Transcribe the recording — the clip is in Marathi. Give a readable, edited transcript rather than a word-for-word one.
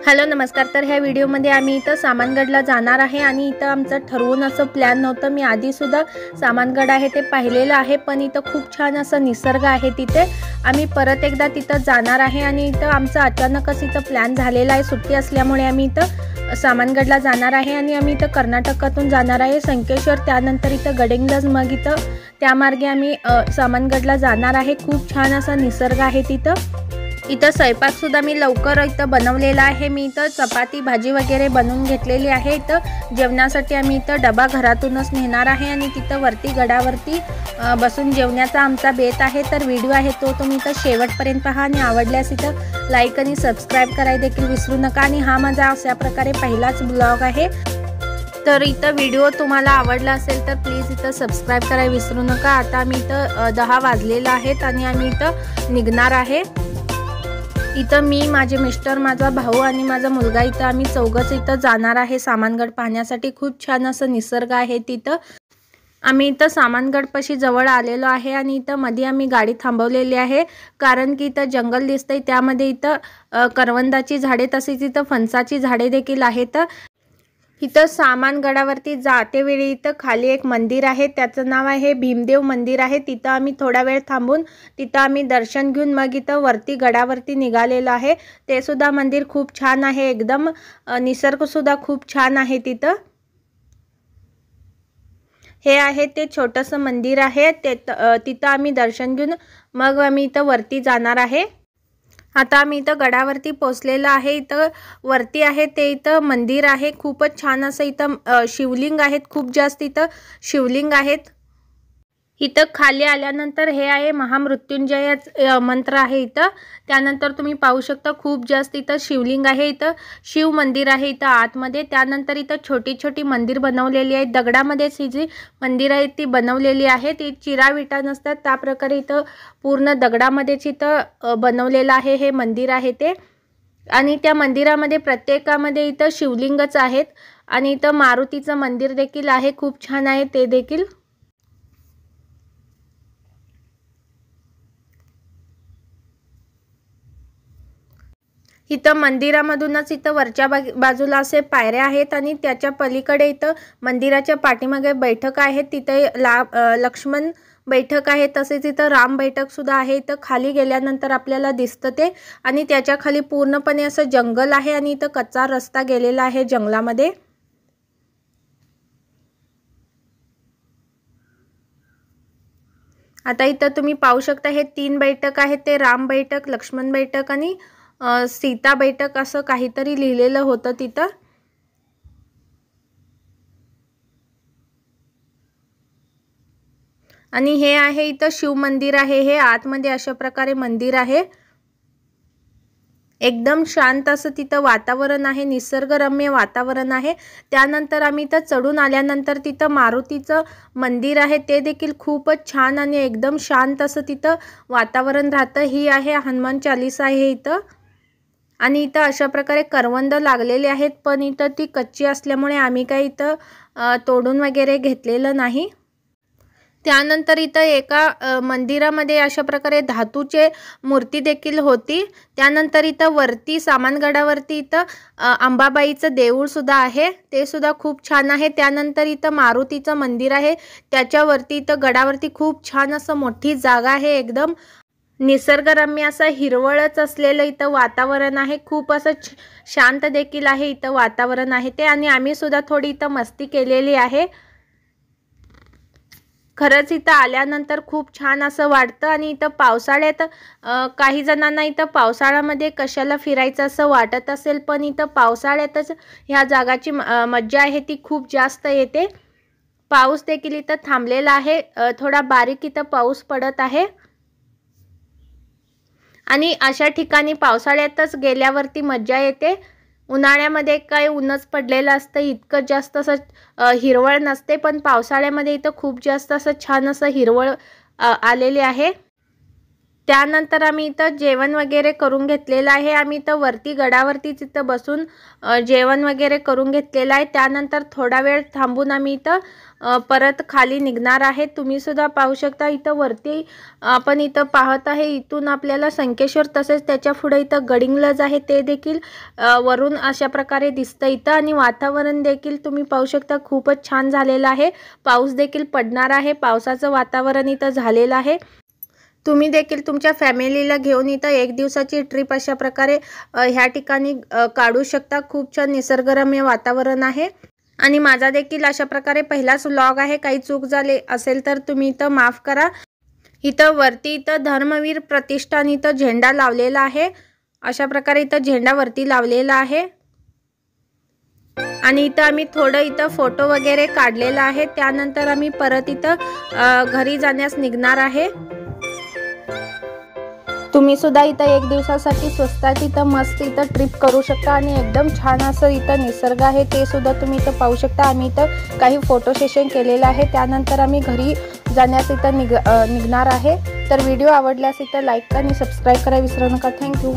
हॅलो नमस्कार। तर ह्या व्हिडिओमध्ये आम्ही इथं सामानगडला जाणार आहे आणि इथं आमचं ठरवून असं प्लॅन नव्हतं। मी आधी सुद्धा सामानगड आहे ते पाहिलेलं आहे, पण इथं खूप छान असं निसर्ग आहे। तिथे आम्ही परत एकदा तिथं जाणार आहे आणि इथं आमचं अचानकच इथं प्लॅन झालेला आहे। सुट्टी असल्यामुळे आम्ही इथं सामानगडला जाणार आहे आणि आम्ही इथं कर्नाटकातून जाणार आहे संकेश्वर, त्यानंतर इथं गडिंग्लज, मग इथं त्या मार्गे आम्ही सामानगडला जाणार आहे। खूप छान असा निसर्ग आहे तिथं। इथं स्वयंपाक सुद्धा मी लवकर इथं बनवलेला आहे। मी इथं चपाती भाजी वगैरे बनवून घेतलेली आहे। इथं जेवणासाठी आम्ही इथं डबा घरातूनच नेणार आहे आणि तिथं वरती गडावरती बसून जेवण्याचा आमचा बेत आहे। तर व्हिडिओ आहे तो तुम्ही इथं शेवटपर्यंत पहा आणि आवडल्यास इथं लाईक आणि सबस्क्राईब करायला देखील विसरू नका। आणि हा माझा अशा प्रकारे पहिलाच ब्लॉग आहे। तर इथं व्हिडिओ तुम्हाला आवडला असेल तर प्लीज इथं सबस्क्राईब करायला विसरू नका। आता आम्ही इथं 10 वाजलेला आहेत आणि आम्ही इथं निघणार आहे। इथं मी, माझे मिस्टर, माझा भाऊ आणि माझा मुलगा इथं आम्ही चौघच इथं जाणार आहे सामानगड पाहण्यासाठी। खूप छान असं निसर्ग आहे तिथं। आम्ही इथं सामानगडपाशी जवळ आलेलो आहे आणि इथं मध्ये आम्ही गाडी थांबवलेली आहे, कारण की इथं जंगल दिसतंय, त्यामध्ये इथं करवंदाची झाडे तसेच इथं फणसाची झाडे देखील आहेत। इथं सामानगडावरती जाते वेळी इथं खाली एक मंदिर आहे, त्याचं नाव आहे भीमदेव मंदिर आहे। तिथं आम्ही थोडा वेळ थांबून तिथं आम्ही दर्शन घेऊन मग इथं वरती गडावरती निघालेलो आहे। ते सुद्धा मंदिर खूप छान आहे, एकदम निसर्ग सुद्धा खूप छान आहे तिथं। हे आहे ते छोटंसं मंदिर आहे, ते तिथं आम्ही दर्शन घेऊन मग आम्ही इथं वरती जाणार आहे। आता आम्ही इथं गडावरती पोहोचलेलो आहे। इथं वरती आहे ते इथं मंदिर आहे, खूपच छान असं। इथं शिवलिंग आहेत, खूप जास्त इथं शिवलिंग आहेत। इथं खाली आल्यानंतर हे आहे महामृत्युंजय मंत्र आहे इथं। त्यानंतर तुम्ही पाहू शकता खूप जास्त इथं शिवलिंग आहे। इथं शिव मंदिर आहे इथं आतमध्ये। त्यानंतर इथं छोटी छोटी मंदिर बनवलेली आहेत, दगडामध्येच ही जी मंदिर आहेत ती बनवलेली आहेत। ती चिराविटा नसतात त्या प्रकारे इथं पूर्ण दगडामध्येच इथं बनवलेलं आहे हे मंदिर आहे ते। आणि त्या मंदिरामध्ये प्रत्येकामध्ये इथं शिवलिंगच आहेत आणि इथं मारुतीचं मंदिर देखील आहे, खूप छान आहे ते देखील। इथं मंदिरामधूनच इथं वरच्या बाजूला असे पायऱ्या आहेत आणि त्याच्या पलीकडे इथं मंदिराच्या पाठीमागे बैठक आहे, तिथे लक्ष्मण बैठक आहे, तसेच इथं राम बैठक सुद्धा आहे। इथं खाली गेल्यानंतर आपल्याला दिसतं ते, आणि त्याच्या खाली पूर्णपणे असं जंगल आहे आणि इथं कच्चा रस्ता गेलेला आहे जंगलामध्ये। आता इथं तुम्ही पाहू शकता हे 3 बैठक आहेत, ते राम बैठक, लक्ष्मण बैठक आणि सीता बैठक असं काहीतरी लिहिलेलं होतं तिथं। आणि हे आहे इथं शिव मंदिर आहे, हे आतमध्ये अशा प्रकारे मंदिर आहे। एकदम शांत असं तिथं वातावरण आहे, निसर्गरम्य वातावरण आहे। त्यानंतर आम्ही इथं चढून आल्यानंतर तिथं मारुतीचं मंदिर आहे, ते देखील खूपच छान आणि एकदम शांत असं तिथं वातावरण राहतं। ही आहे हनुमान चालीसा आहे इथं। आणि इथं अशा प्रकारे करवंद लागलेले आहेत, पण इथं ती कच्ची असल्यामुळे आम्ही काही इथं तोडून वगैरे घेतलेलं नाही। त्यानंतर इथं एका मंदिरामध्ये अशा प्रकारे धातूचे मूर्ती देखील होती। त्यानंतर इथं वरती सामानगडावरती इथं अंबाबाईचं देऊळ सुद्धा आहे, ते सुद्धा खूप छान आहे। त्यानंतर इथं मारुतीचं मंदिर आहे, त्याच्यावरती इथं गडावरती खूप छान असं मोठी जागा आहे, एकदम निसर्गरम्य असं हिरवळच असलेलं इथं वातावरण आहे। खूप असं शांत देखील आहे इथं वातावरण आहे ते, आणि आम्ही सुद्धा थोडी इथं मस्ती केलेली आहे। खरंच इथं आल्यानंतर खूप छान असं वाटतं। आणि इथं पावसाळ्यात काही जणांना इथं पावसाळ्यामध्ये कशाला फिरायचं असं वाटत असेल, पण इथं पावसाळ्यातच ह्या जागाची मज्जा आहे ती खूप जास्त येते। पाऊस देखील इथं थांबलेला आहे, थोडा बारीक इथं पाऊस पडत आहे। आणि अशा ठिकाणी पावसाळ्यातच गेल्यावरती मज्जा येते। उन्हाळ्यामध्ये काय ऊनच पडलेलं असतं, इतकं जास्त असं हिरवळ नसते, पण पावसाळ्यामध्ये इथं खूप जास्त असं छान असं हिरवळ आलेली आहे। त्यानंतर आम्ही इथं जेवण वगैरे करून घेतलेलं आहे। आम्ही इथं वरती गडावरतीच इथं बसून जेवण वगैरे करून घेतलेलं आहे। त्यानंतर थोडा वेळ थांबून आम्ही इथं परत खाली निघणार आहे। तुम्ही सुद्धा पाहू शकता इथं वरती आपण इथं पाहत आहे, इथून आपल्याला संकेश्वर तसेच त्याच्या पुढे इथं गडिंग्लज आहे ते देखील वरून अशा प्रकारे दिसतं इथं। आणि वातावरण देखील तुम्ही पाहू शकता खूपच छान झालेलं आहे। पाऊस देखील पडणार आहे, पावसाचं वातावरण इथं झालेलं आहे। तुम्ही देखील तुमच्या फॅमिलीला घेऊन इथं एक दिवसाची ट्रिप अशा प्रकारे ह्या ठिकाणी काढू शकता। खूप छान निसर्गरम्य वातावरण आहे आणि माझा देखील अशा प्रकारे पहिलाच व्लॉग आहे। काही चूक झाली असेल तर तुम्ही इथं माफ करा। इथं वरती इथं धर्मवीर प्रतिष्ठान इथं झेंडा लावलेला आहे, अशा प्रकारे इथं झेंडा वरती लावलेला आहे। आणि इथं आम्ही थोडं इथं फोटो वगैरे काढलेला आहे। त्यानंतर आम्ही परत इथं घरी जाण्यास निघणार आहे। तुम्ही सुद्धा इथं एक दिवसासाठी स्वस्तात इथं मस्त इथं ट्रिप करू शकता आणि एकदम छान असं इथं निसर्ग आहे ते सुद्धा तुम्ही इथं पाहू शकता। आम्ही इथं काही फोटो सेशन केलेलं आहे, त्यानंतर आम्ही घरी जाण्यास इथं निघणार आहे। तर व्हिडिओ आवडल्यास इथं लाईक आणि सबस्क्राईब करायला विसरू नका। थँक्यू।